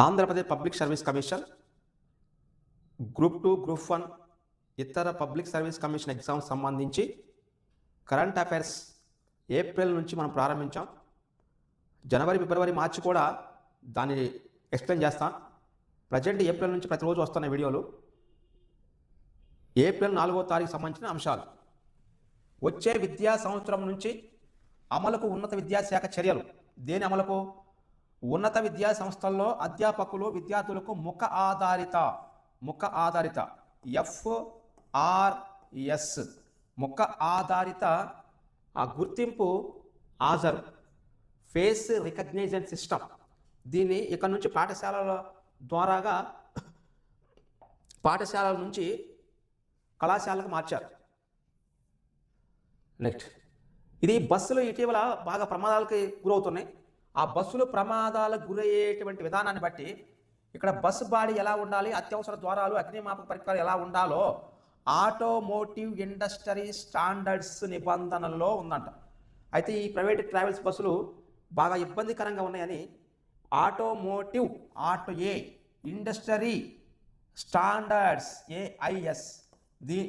Andhra Pradesh public service commission group 2, group 1 ఇతర public service commission exams సంబంధించి current affairs April నుంచి మనం ప్రారంభించాం. జనవరి, ఫిబ్రవరి, మార్చి కూడా దాన్ని ఎక్స్ప్లెయిన్ చేస్తాం. ప్రజెంట్ ఏప్రిల్ నుంచి ప్రతిరోజు వస్తున్న వీడియోలు ఏప్రిల్ 4వ తారీఖు సంబంధించిన అంశాలు. వచ్చే విద్యా సంవత్సరం నుంచి అమలుకు ఉన్నత విద్యాశాఖ చర్యలు. దేని అమలుకు? ఉన్నత విద్యా సంస్థల్లో అధ్యాపకులు విద్యార్థులకు ముఖ ఆధారిత FRS ముఖ ఆధారిత గుర్తింపు హాజరు ఫేస్ రికగ్నిషన్ సిస్టమ్. దీన్ని ఇక్కడ నుంచి పాఠశాలల నుంచి కళాశాలకు మార్చారు. నెక్స్ట్, ఇది బస్సులు ఇటీవల బాగా ప్రమాదాలకి గురవుతున్నాయి. ఆ బస్సులు ప్రమాదాలకు గురయ్యేటువంటి విధానాన్ని బట్టి ఇక్కడ బస్సు బాడీ ఎలా ఉండాలి, అత్యవసర ద్వారాలు, అగ్నిమాపక పరికరాలు ఎలా ఉండాలో ఆటోమోటివ్ ఇండస్ట్రీ స్టాండర్డ్స్ నిబంధనల్లో ఉందంట. అయితే ఈ ప్రైవేట్ ట్రావెల్స్ బస్సులు బాగా ఇబ్బందికరంగా ఉన్నాయని ఆటో ఇండస్ట్రీ స్టాండర్డ్స్ AIS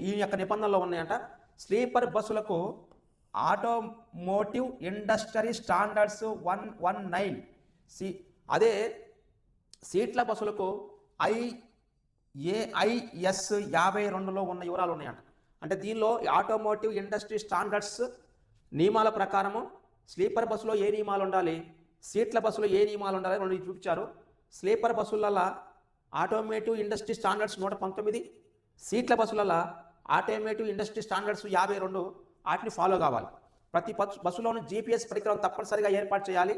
ఈ యొక్క నిబంధనలో ఉన్నాయంట. స్లీపర్ బస్సులకు ఆటోమోటివ్ ఇండస్ట్రీ స్టాండర్డ్స్ 119 అదే సీట్ల బస్సులకు AIS 52లో ఉన్న వివరాలు ఉన్నాయంట. అంటే దీనిలో ఆటోమోటివ్ ఇండస్ట్రీ స్టాండర్డ్స్ నియమాల ప్రకారము స్లీపర్ బస్సులో ఏ నియమాలు ఉండాలి, సీట్ల బస్సులో ఏ నియమాలు ఉండాలి రెండు చూపించారు. స్లీపర్ బస్సులలో ఆటోమోటివ్ ఇండస్ట్రీ స్టాండర్డ్స్ 119, సీట్ల బస్సులలో ఆటోమోటివ్ ఇండస్ట్రీ స్టాండర్డ్స్ 52 వాటిని ఫాలో కావాలి. ప్రతి బస్సులోనూ GPS పరికరం తప్పనిసరిగా ఏర్పాటు చేయాలి.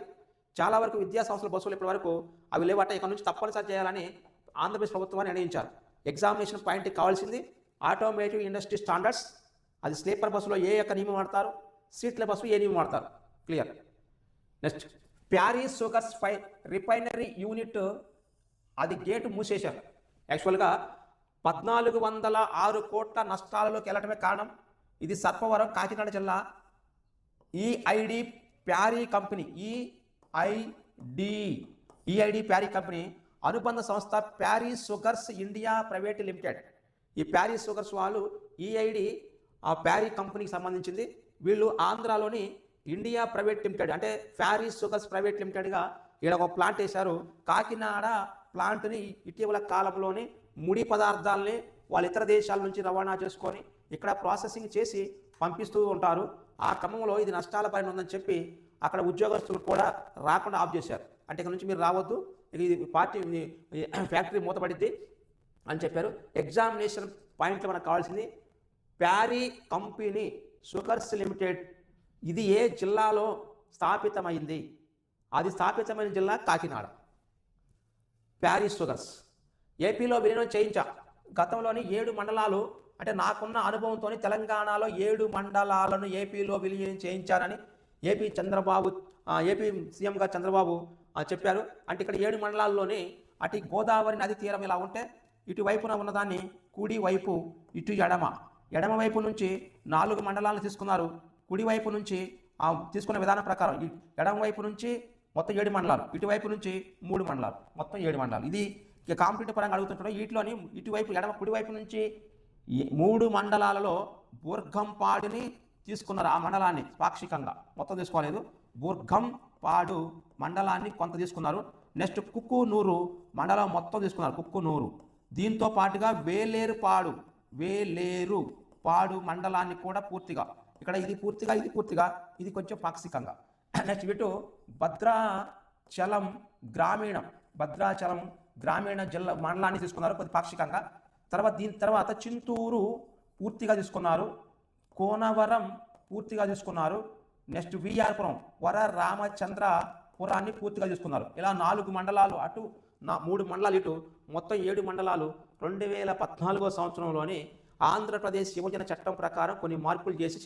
చాలా వరకు విద్యా సంస్థల బస్సులు ఇప్పటి వరకు అవి లేవట. ఇక్కడ నుంచి తప్పనిసరి చేయాలని ఆంధ్రప్రదేశ్ ప్రభుత్వాన్ని నిర్ణయించారు. ఎగ్జామినేషన్ పాయింట్కి కావాల్సింది ఆటోమోటివ్ ఇండస్ట్రీ స్టాండర్డ్స్. అది స్లీపర్ బస్సులో ఏ యొక్క నియమం వాడతారు, సీట్ల బస్సు ఏ నియమం వాడతారు, clear. Next, Paris sugars refinery unit అది గేటు మూసేశారు. యాక్చువల్గా 1406 కోట్ల నష్టాలలోకి వెళ్ళటమే కారణం. ఇది సర్పవరం, కాకినాడ జిల్లా. EID ప్యారీ కంపెనీ EID ప్యారీ కంపెనీ అనుబంధ సంస్థ Paris sugars India private limited. ఈ ప్యారిస్ షుగర్స్ వాళ్ళు EID ప్యారీ కంపెనీకి సంబంధించింది. వీళ్ళు ఆంధ్రాలోని ఇండియా ప్రైవేట్ లిమిటెడ్ అంటే ప్యారిస్ షుగర్స్ ప్రైవేట్ లిమిటెడ్గా ఇక్కడ ఒక ప్లాంట్ వేశారు. కాకినాడ ప్లాంట్ని ఇటీవల కాలంలోని ముడి పదార్థాలని వాళ్ళు ఇతర దేశాల నుంచి రవాణా చేసుకొని ఇక్కడ ప్రాసెసింగ్ చేసి పంపిస్తూ ఉంటారు. ఆ క్రమంలో ఇది నష్టాల పైన ఉందని చెప్పి అక్కడ ఉద్యోగస్తులు కూడా రాకుండా ఆఫ్ చేశారు. అంటే ఇక్కడ నుంచి మీరు రావద్దు, ఇది ఫ్యాక్టరీ మూతపడిద్ది అని చెప్పారు. ఎగ్జామినేషన్ పాయింట్లో మనకు కావాల్సింది ప్యారీ కంపెనీ షుగర్స్ లిమిటెడ్ ఇది ఏ జిల్లాలో స్థాపితమైంది? అది స్థాపితమైన జిల్లా కాకినాడ. ప్యారిస్ షుగర్స్ ఏపీలో విలీనం చేయించా. గతంలోని 7 మండలాలు అంటే నాకున్న అనుభవంతో తెలంగాణలో 7 మండలాలను ఏపీలో విలీనం చేయించారని ఏపీ సీఎంగా చంద్రబాబు చెప్పారు. అంటే ఇక్కడ 7 మండలాల్లోనే అటు గోదావరి నది తీరం ఇలా ఉంటే ఇటువైపున ఉన్నదాన్ని కుడి వైపు, ఇటు ఎడమ వైపు నుంచి 4 మండలాలను తీసుకున్నారు. కుడివైపు నుంచి తీసుకున్న విధానం ప్రకారం ఎడమ వైపు నుంచి మొత్తం 7 మండలాలు, ఇటువైపు నుంచి 3 మండలాలు, మొత్తం 7 మండలాలు. ఇది కాంపిటేటివ్ పరంగా అడుగుతుంటారు. వీటిలోని ఇటువైపు కుడివైపు నుంచి 3 మండలాలలో బూర్గంపాడుని తీసుకున్నారు. ఆ మండలాన్ని పాక్షికంగా మొత్తం తీసుకోలేదు. బూర్గంపాడు మండలాన్ని కొంత తీసుకున్నారు. నెక్స్ట్ కుక్కునూరు మండలం మొత్తం తీసుకున్నారు. కుక్కునూరు దీంతో పాటుగా వేలేరుపాడు మండలాన్ని కూడా పూర్తిగా ఇక్కడ ఇది పూర్తిగా ఇది కొంచెం పాక్షికంగా. నెక్స్ట్ ఇటు భద్రాచలం గ్రామీణ జిల్లా మండలాన్ని తీసుకున్నారు కొద్ది పాక్షికంగా. దీని తర్వాత చింతూరు పూర్తిగా తీసుకున్నారు. కోనవరం పూర్తిగా తీసుకున్నారు. నెక్స్ట్ విఆర్పురం, వర రామచంద్రపురాన్ని పూర్తిగా తీసుకున్నారు. ఇలా 4 మండలాలు అటు 3 మండలాలు ఇటు మొత్తం 7 మండలాలు 2014వ సంవత్సరంలోని ఆంధ్రప్రదేశ్ విభజన చట్టం ప్రకారం కొన్ని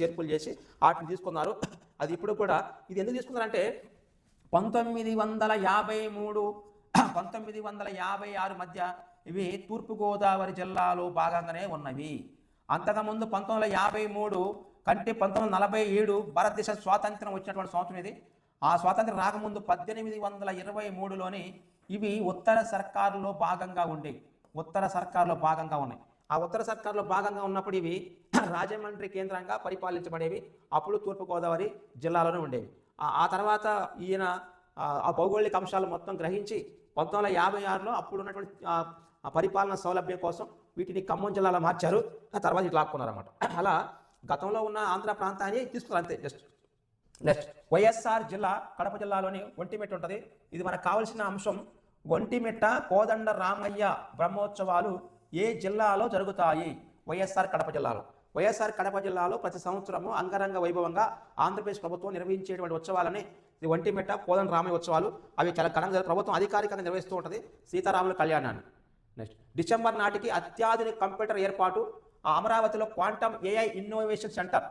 చేర్పులు చేసి వాటిని తీసుకున్నారు. అది ఇప్పుడు కూడా ఇది ఎందుకు తీసుకున్నారంటే 1953-1956 మధ్య ఇవి తూర్పుగోదావరి జిల్లాలో భాగంగానే ఉన్నవి. అంతకుముందు 1953 కంటే 1947 భారతదేశ స్వాతంత్రం వచ్చినటువంటి సంవత్సరం ఇది. ఆ స్వాతంత్రం రాకముందు 1823లోని ఇవి ఉత్తర సర్కారులో భాగంగా ఉండేవి. ఉత్తర సర్కారులో భాగంగా ఉన్నాయి. ఆ ఉత్తర సర్కారులో భాగంగా ఉన్నప్పుడు ఇవి రాజమండ్రి కేంద్రంగా పరిపాలించబడేవి. అప్పుడు తూర్పుగోదావరి జిల్లాలోనే ఉండేవి. ఆ తర్వాత ఈయన ఆ భౌగోళిక అంశాలు మొత్తం గ్రహించి 1956లో అప్పుడు ఉన్నటువంటి పరిపాలన సౌలభ్యం కోసం వీటిని ఖమ్మం జిల్లాలో మార్చారు. ఆ తర్వాత ఇట్లా లాక్కున్నారన్నమాట. అలా గతంలో ఉన్న ఆంధ్ర ప్రాంతాన్ని తీసుకున్నారు అంతే. నెక్స్ట్ వైఎస్ఆర్ జిల్లా కడప జిల్లాలోని ఒంటిమిట్ట ఉంటుంది. ఇది మనకు కావాల్సిన అంశం. ఒంటిమిట్ట కోదండ రామయ్య బ్రహ్మోత్సవాలు ఏ జిల్లాలో జరుగుతాయి? వైఎస్ఆర్ కడప జిల్లాలో. వైఎస్ఆర్ కడప జిల్లాలో ప్రతి సంవత్సరము అంగరంగ వైభవంగా ఆంధ్రప్రదేశ్ ప్రభుత్వం నిర్వహించేటువంటి ఉత్సవాలని ఒంటిమిట్ట కోదండ రామయ్య ఉత్సవాలు. అవి చాలా ఘనంగా ప్రభుత్వం అధికారికంగా నిర్వహిస్తూ ఉంటుంది. సీతారాముల కళ్యాణాన్ని. నెక్స్ట్ డిసెంబర్ నాటికి అత్యాధునిక కంప్యూటర్ ఏర్పాటు. అమరావతిలో క్వాంటమ్ ఏఐ ఇన్నోవేషన్ సెంటర్.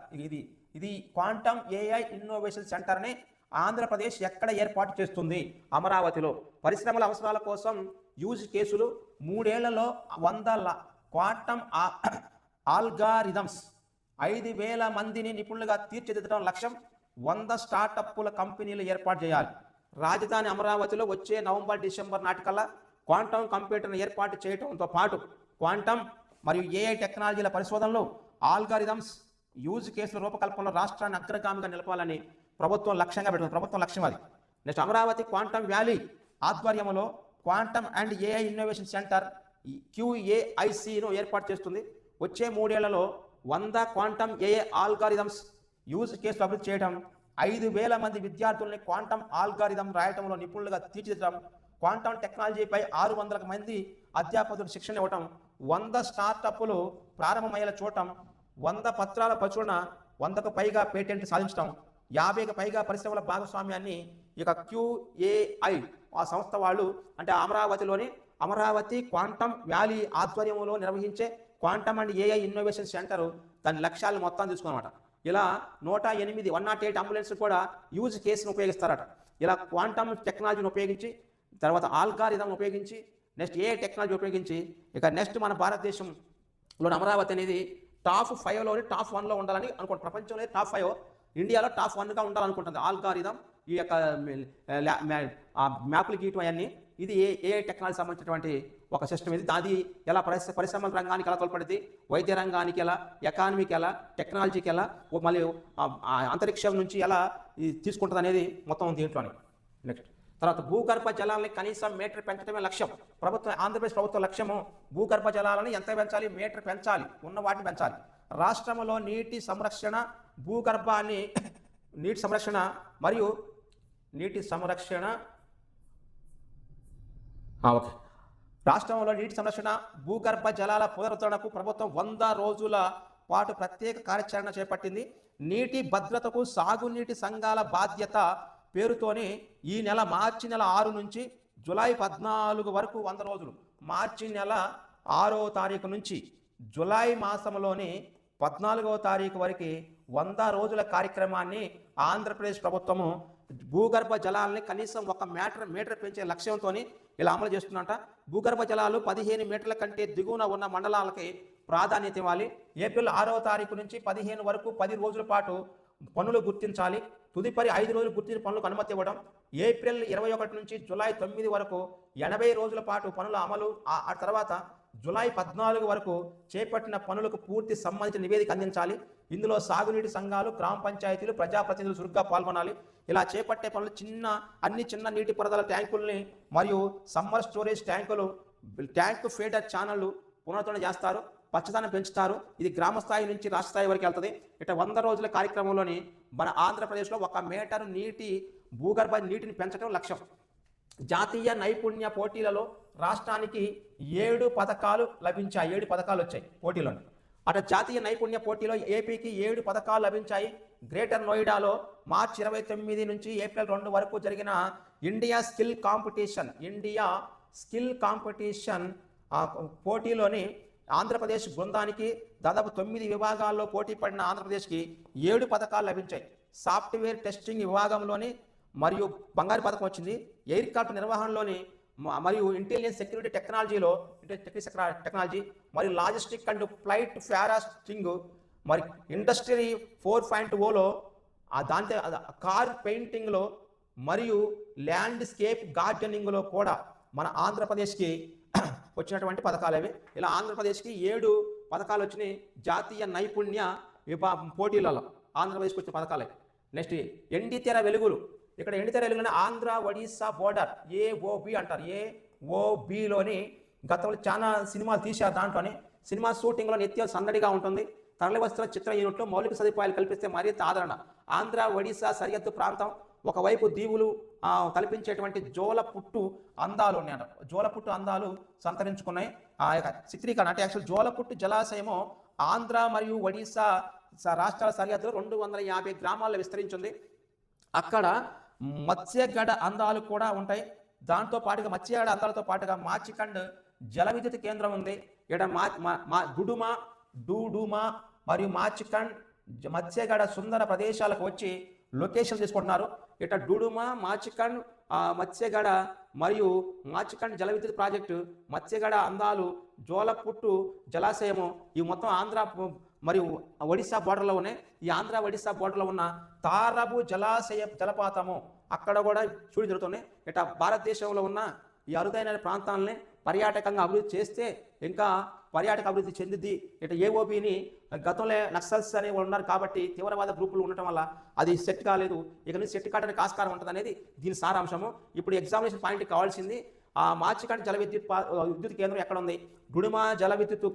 ఇది క్వాంటమ్ ఏఐ ఇన్నోవేషన్ సెంటర్ని ఆంధ్రప్రదేశ్ ఎక్కడ ఏర్పాటు చేస్తుంది? అమరావతిలో. పరిశ్రమల అవసరాల కోసం యూజ్ కేసులు 3 ఏళ్లలో 100 క్వాంటమ్ ఆల్గారిథమ్స్ 5,000 మందిని నిపుణులుగా తీర్చిదిద్దడం లక్ష్యం. 100 స్టార్టప్ల కంపెనీలు ఏర్పాటు చేయాలి. రాజధాని అమరావతిలో వచ్చే నవంబర్ డిసెంబర్ నాటికల్లా క్వాంటమ్ కంప్యూటర్ను ఏర్పాటు చేయడంతో పాటు క్వాంటమ్ మరియు ఏఐ టెక్నాలజీల పరిశోధనలు, ఆల్గారిథమ్స్, యూజ్ కేసుల రూపకల్పనలో రాష్ట్రాన్ని అగ్రగామిగా నిలపాలని ప్రభుత్వం లక్ష్యంగా పెట్టుకుంది. ప్రభుత్వం లక్ష్యం అది. నెక్స్ట్ అమరావతి క్వాంటమ్ వ్యాలీ ఆధ్వర్యంలో quantum and AI innovation centre QAICను ఏర్పాటు చేస్తుంది. వచ్చే 3 ఏళ్లలో 100 క్వాంటమ్ ఏఐ ఆల్గారిథమ్స్ యూజ్ కేసులు అభివృద్ధి చేయడం, 5,000 మంది విద్యార్థుల్ని క్వాంటమ్ ఆల్గారిథం రాయటంలో నిపుణులుగా తీర్చిదిద్దడం, క్వాంటమ్ టెక్నాలజీపై 600 మంది అధ్యాపకులకు శిక్షణ ఇవ్వటం, 100 స్టార్టప్లు ప్రారంభమయ్యేలా చూడటం, 100 పత్రాల ప్రచురణ, 100కు పైగా పేటెంట్ సాధించడం, 50కి పైగా పరిశ్రమల భాగస్వామ్యాన్ని ఇక QAI ఆ సంస్థ వాళ్ళు అంటే అమరావతి క్వాంటమ్ వ్యాలీ ఆధ్వర్యంలో నిర్వహించే quantum and AI innovation centre దాని లక్ష్యాలను మొత్తం తీసుకున్నమాట. ఇలా 108 అంబులెన్స్ కూడా యూజ్ కేసును ఉపయోగిస్తారట. ఇలా క్వాంటమ్ టెక్నాలజీని ఉపయోగించి, తర్వాత ఆల్గారిథం ఉపయోగించి, నెక్స్ట్ ఏఐ టెక్నాలజీ ఉపయోగించి ఇక నెక్స్ట్ మన భారతదేశంలో అమరావతి అనేది టాప్ 5లోని టాప్ 1లో ఉండాలని అనుకుంటుంది. ప్రపంచంలో టాప్ 5, ఇండియాలో టాప్ 1గా ఉండాలనుకుంటుంది. ఆల్గారిథం ఈ యొక్క మ్యాప్లు గీయటం అవన్నీ ఇది ఏఐ టెక్నాలజీ సంబంధించినటువంటి ఒక సిస్టమ్. ఇది అది ఎలా పరిశ్రమల రంగానికి ఎలా తోడ్పడుతుంది, వైద్య రంగానికి ఎలా, ఎకానమీకి ఎలా, టెక్నాలజీకి ఎలా, మళ్ళీ అంతరిక్షం నుంచి ఎలా తీసుకుంటుంది అనేది మొత్తం దీంట్లోనే. నెక్స్ట్ తర్వాత భూగర్భ జలాలని కనీసం మీటర్ పెంచడమే లక్ష్యం. ఆంధ్రప్రదేశ్ ప్రభుత్వ లక్ష్యము భూగర్భ జలాలని ఎంత పెంచాలి? మీటర్ పెంచాలి, ఉన్న వాటిని పెంచాలి. రాష్ట్రంలో నీటి సంరక్షణ, భూగర్భాన్ని నీటి సంరక్షణ మరియు రాష్ట్రంలో నీటి సంరక్షణ, భూగర్భ జలాల పునరుద్ధరణకు ప్రభుత్వం 100 రోజుల పాటు ప్రత్యేక కార్యాచరణ చేపట్టింది. నీటి భద్రతకు సాగునీటి సంఘాల బాధ్యత పేరుతోనే ఈ నెల మార్చి నెల 6 నుంచి జూలై 14 వరకు 100 రోజులు. మార్చి నెల 6వ తారీఖు నుంచి జూలై మాసంలోని 14వ తారీఖు వరకు 100 రోజుల కార్యక్రమాన్ని ఆంధ్రప్రదేశ్ ప్రభుత్వము భూగర్భ జలాలని కనీసం 1 మీటర్ పెంచే లక్ష్యంతో ఇలా అమలు చేస్తున్నట. భూగర్భ జలాలు 15 మీటర్ల కంటే దిగువన ఉన్న మండలాలకి ప్రాధాన్యత ఇవ్వాలి. ఏప్రిల్ 6వ తారీఖు నుంచి 15 వరకు 10 రోజుల పాటు పనులు గుర్తించాలి. తుదిపరి 5 రోజులు గుర్తించిన పనులకు అనుమతి ఇవ్వడం. ఏప్రిల్ 21 నుంచి జూలై 9 వరకు 80 రోజుల పాటు పనుల అమలు. ఆ తర్వాత జూలై 14 వరకు చేపట్టిన పనులకు పూర్తి సంబంధించిన నివేదిక అందించాలి. ఇందులో సాగునీటి సంఘాలు, గ్రామ పంచాయతీలు, ప్రజాప్రతినిధులు చురుగ్గా పాల్గొనాలి. ఇలా చేపట్టే పనులు అన్ని చిన్న నీటిపారుదల ట్యాంకుల్ని మరియు సమ్మర్ స్టోరేజ్ ట్యాంకు ఫీడర్ ఛానళ్లు పునరుద్ధరణ చేస్తారు, పచ్చదనం పెంచుతారు. ఇది గ్రామ స్థాయి నుంచి రాష్ట్ర స్థాయి వరకు వెళ్తుంది. ఇట్లా 100 రోజుల కార్యక్రమంలోని మన ఆంధ్రప్రదేశ్లో 1 మీటరు భూగర్భ నీటిని పెంచడం లక్ష్యం. జాతీయ నైపుణ్య పోటీలలో రాష్ట్రానికి 7 పథకాలు లభించాయి. 7 పథకాలు వచ్చాయి పోటీలోని. అటు జాతీయ నైపుణ్య పోటీలో ఏపీకి 7 పథకాలు లభించాయి. గ్రేటర్ నోయిడాలో మార్చి 29 నుంచి ఏప్రిల్ 2 వరకు జరిగిన ఇండియా స్కిల్ కాంపిటీషన్ పోటీలోని ఆంధ్రప్రదేశ్ బృందానికి దాదాపు 9 విభాగాల్లో పోటీ పడిన ఆంధ్రప్రదేశ్కి 7 పథకాలు లభించాయి. సాఫ్ట్వేర్ టెస్టింగ్ విభాగంలోని మరియు బంగారు పథకం వచ్చింది. ఎయిర్క్రాఫ్ట్ నిర్వహణలోని మరియు ఇంటెలిజెన్స్ సెక్యూరిటీ టెక్నాలజీ మరియు లాజిస్టిక్ అండ్ ఫ్లైట్ ఫారెస్టింగ్ మరి ఇండస్ట్రీ 4.0లో దాంతో కార్ పెయింటింగ్లో మరియు ల్యాండ్స్కేప్ గార్డెనింగ్లో కూడా మన ఆంధ్రప్రదేశ్కి వచ్చినటువంటి పథకాలు అవి. ఇలా ఆంధ్రప్రదేశ్కి 7 పథకాలు వచ్చినాయి జాతీయ నైపుణ్య పోటీలలో. ఆంధ్రప్రదేశ్కి వచ్చిన పథకాలే. నెక్స్ట్ ఎండితెర వెలుగులు. ఇక్కడ ఎండితెర వెలుగులని ఆంధ్ర ఒడిస్సా బోర్డర్ AOB అంటారు. AOBలోని గతంలో చాలా సినిమాలు తీశారు. దాంట్లోని సినిమా షూటింగ్లో నిత్యం సందడిగా ఉంటుంది. తరలివస్తున్న చిత్ర యూనిట్లో మౌలిక సదుపాయాలు కల్పిస్తే మరింత ఆదరణ. ఆంధ్ర ఒడిస్సా సరిహద్దు ప్రాంతం ఒకవైపు దీవులు కల్పించేటువంటి జోలపుట్టు అందాలు ఉన్నాయట. జోలపుట్టు అందాలు సంతరించుకున్నాయి. ఆ యొక్క చిత్రీకరణ అంటే యాక్చువల్ జోలపుట్టు జలాశయము ఆంధ్ర మరియు ఒడిస్సా రాష్ట్రాల సరిహద్దులో 250 గ్రామాల్లో విస్తరించింది. అక్కడ మత్స్యగడ అందాలు కూడా ఉంటాయి. దాంతో పాటుగా మత్స్యగడ అందాలతో పాటుగా మాచికండ్ జల విద్యుత్ కేంద్రం ఉంది. ఇక్కడ డూడుమా మరియు మాచికండ్ మత్స్యగడ సుందర ప్రదేశాలకు వచ్చి లొకేషన్ తీసుకుంటున్నారు. ఇట డూడుమా, మాచికండ్, మత్స్యగడ మరియు మాచికండ్ జల విద్యుత్ ప్రాజెక్టు, మత్స్యగడ అందాలు, జోలపుట్టు జలాశయము ఈ మొత్తం ఆంధ్ర మరియు ఒడిశా బోర్డర్లో ఉన్నాయి. ఈ ఆంధ్ర ఒడిశా బోర్డర్లో ఉన్న తారబు జలాశయ జలపాతము అక్కడ కూడా చూడి జరుగుతున్నాయి. ఇట భారతదేశంలో ఉన్న ఈ అరుదైన ప్రాంతాలని పర్యాటకంగా అభివృద్ధి చేస్తే ఇంకా పర్యాటక అభివృద్ధి చెందిద్ది. ఇట AOBని గతంలో నక్సల్స్ అనేవి ఉన్నారు కాబట్టి తీవ్రవాద గ్రూపులు ఉండటం వల్ల అది సెట్ కాలేదు. ఇక నుంచి సెట్ కావడానికి ఆస్కారం ఉంటుంది అనేది దీని సారాంశము. ఇప్పుడు ఎగ్జామినేషన్ పాయింట్ కావాల్సింది ఆ మాచికండ్ జల విద్యుత్ కేంద్రం ఎక్కడ ఉంది, గుడిమా జల విద్యుత్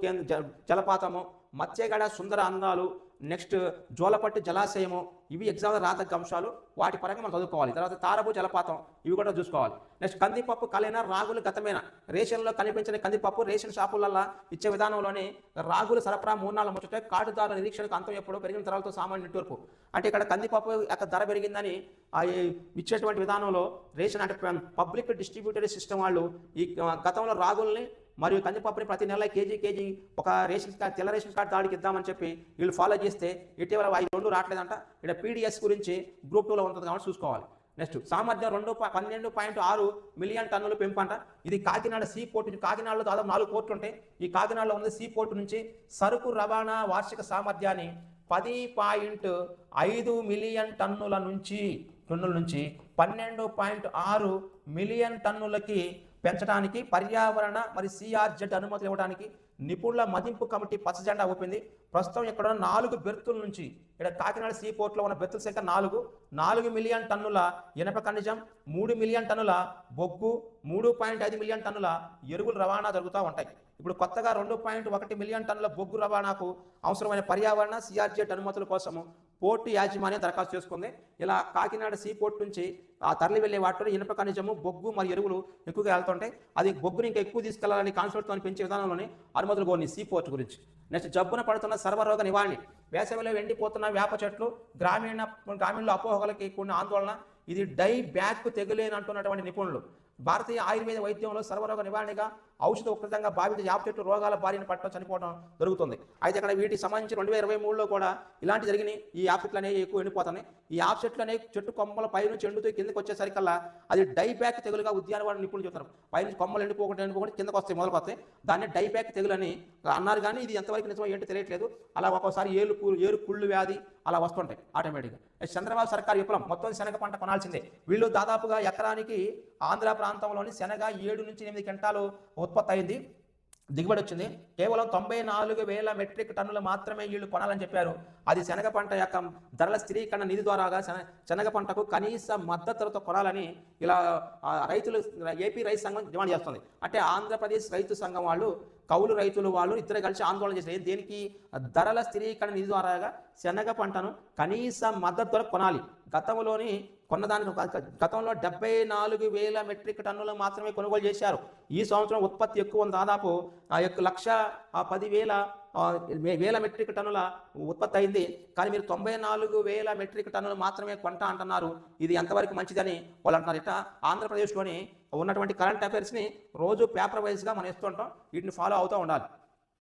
జలపాతము, మత్స్యగడ సుందర అందాలు, నెక్స్ట్ జోలపట్టు జలాశయము, ఇవి ఎగ్జామ్ రాతక అంశాలు. వాటి పరంగా మనం చదువుకోవాలి. తర్వాత తారబు జలపాతం ఇవి కూడా చూసుకోవాలి. నెక్స్ట్ కందిపప్పు కలైన రాగులు గతమైన రేషన్లో కనిపించిన కందిపప్పు రేషన్ షాపులలో ఇచ్చే విధానంలోనే రాగులు సరఫరా 3 నాలుగు ముచ్చటే కార్డుదారుల నిరీక్షణకు అంతం ఎప్పుడో పెరిగిన తరాలతో సామాన్య నిట్టూర్పు. అంటే ఇక్కడ కందిపప్పు యొక్క ధర పెరిగిందని ఇచ్చేటువంటి విధానంలో రేషన్ అంటే పబ్లిక్ డిస్ట్రిబ్యూటరీ సిస్టమ్ వాళ్ళు ఈ గతంలో రాగుల్ని మరియు కందిపప్పుని ప్రతి నెల కేజీ ఒక రేషన్ కార్డు తెల్ల రేషన్ కార్డు దాడికి ఇద్దామని చెప్పి వీళ్ళు ఫాలో చేస్తే ఇటీవల అవి 2 రావట్లేదంట. ఇక్కడ PDS గురించి గ్రూప్ 2లో ఉంటుంది కాబట్టి చూసుకోవాలి. నెక్స్ట్ సామర్థ్యం 12.6 మిలియన్ టన్నులు పెంపంట. ఇది కాకినాడ సీ పోర్టు నుంచి. కాకినాడలో దాదాపు 4 పోర్టులు ఉంటాయి. ఈ కాకినాడలో ఉంది సీ పోర్టు నుంచి సరుకు రవాణా వార్షిక సామర్థ్యాన్ని 10.5 మిలియన్ టన్నుల నుంచి 12.6 మిలియన్ టన్నులకి పెంచడానికి పర్యావరణ మరియు CRZ అనుమతులు ఇవ్వడానికి నిపుణుల మదింపు కమిటీ పచ్చజెండా ఊపింది. ప్రస్తుతం ఇక్కడ 4 బెర్తుల నుంచి ఇక్కడ కాకినాడ సీ పోర్ట్లో ఉన్న బెర్తుల సంఖ్య 4 మిలియన్ టన్నుల ఇనప ఖనిజం, 3 మిలియన్ టన్నుల బొగ్గు, 3.5 మిలియన్ టన్నుల ఎరువులు రవాణా జరుగుతూ ఉంటాయి. ఇప్పుడు కొత్తగా 2.1 మిలియన్ టన్నుల బొగ్గు రవాణాకు అవసరమైన పర్యావరణ CRZ అనుమతుల కోసము పోర్టు యాజమాన్యం దరఖాస్తు చేసుకుంది. ఇలా కాకినాడ సీ పోర్ట్ నుంచి ఆ తరలి వెళ్లే వాటిలో ఇనుప ఖనిజము, బొగ్గు మరియు ఎరువులు ఎక్కువగా వెళ్తుంటాయి. అది బొగ్గుని ఇంకా ఎక్కువ తీసుకెళ్లాలని కాన్సెప్ట్తో పెంచే విధానంలోనే అనుమతులు కోని సీ పోర్ట్ గురించి. నెక్స్ట్ జబ్బున పడుతున్న సర్వరోగ నివారణ. వేసవిలో ఎండిపోతున్న వేప చెట్లు, గ్రామీణంలో అపోహలకి కూడిన ఆందోళన. ఇది డై బ్యాక్ తెగులేని అంటున్నటువంటి నిపుణులు. భారతీయ ఆయుర్వేద వైద్యంలో సర్వరోగ నివారణగా ఔషధ ఉపకృతంగా భావించే వేప చెట్లు రోగాల బారిన పట్టడం చనిపోవడం జరుగుతుంది. అయితే ఇక్కడ వీటికి సంబంధించి 2023లో కూడా ఇలాంటి జరిగినాయి. ఈ యాప్ చెట్లు అనేవి ఎక్కువ ఎండిపోతున్నాయి. ఈ యాప్ చెట్లు అనేవి చెట్టు కొమ్మల పైనుంచి ఎండుతూ కిందకి వచ్చేసరికల్లా అది డై బ్యాక్ తెగులుగా ఉద్యానవన నిపుణులు చెప్తారు. పైనుంచి కొమ్మలు ఎండిపోకుండా కిందకు వస్తాయి, మొదలుకు వస్తాయి. దాన్ని డై బ్యాక్ తెగులు అని అన్నారు. కానీ ఇది ఎంతవరకు నిజమో ఏంటో తెలియట్లేదు. అలా ఒక్కోసారి ఏరు కుళ్ళు వ్యాధి అలా వస్తుంటాయి ఆటోమేటిక్గా. చంద్రబాబు సర్కార్ విప్లవం. మొత్తం శనగ పంట కొనాల్సిందే. వీళ్ళు దాదాపుగా ఎకరానికి ఆంధ్ర ప్రాంతంలోని శనగ 7 నుంచి 8 క్వింటాలు ఉత్పత్తి అయింది, దిగుబడి వచ్చింది. కేవలం 94,000 మెట్రిక్ టన్నులు మాత్రమే వీళ్ళు కొనాలని చెప్పారు. అది శనగ పంట యొక్క ధరల స్థిరీకరణ నిధి ద్వారాగా శనగ పంటకు కనీస మద్దతులతో కొనాలని ఇలా రైతులు ఏపీ రైతు సంఘం డిమాండ్ చేస్తుంది. అంటే ఆంధ్రప్రదేశ్ రైతు సంఘం వాళ్ళు, కౌలు రైతులు వాళ్ళు ఇద్దరు కలిసి ఆందోళన చేశారు. దేనికి? ధరల స్థిరీకరణ నిధి ద్వారాగా శనగ పంటను కనీస మద్దతు ధర కొనాలి. గతంలో 74,000 మెట్రిక్ టన్నులు మాత్రమే కొనుగోలు చేశారు. ఈ సంవత్సరం ఉత్పత్తి ఎక్కువ ఉంది. దాదాపు 1,10,000 మెట్రిక్ టన్నుల ఉత్పత్తి అయింది. కానీ మీరు 94,000 మెట్రిక్ టన్నులు మాత్రమే కొంటా అంటున్నారు. ఇది ఎంతవరకు మంచిదని వాళ్ళు అంటున్నారు. ఇట్లా ఆంధ్రప్రదేశ్లోని ఉన్నటువంటి కరెంట్ అఫైర్స్ని రోజు పేపర్ వైజ్గా మనం ఇస్తుంటాం. వీటిని ఫాలో అవుతూ ఉండాలి.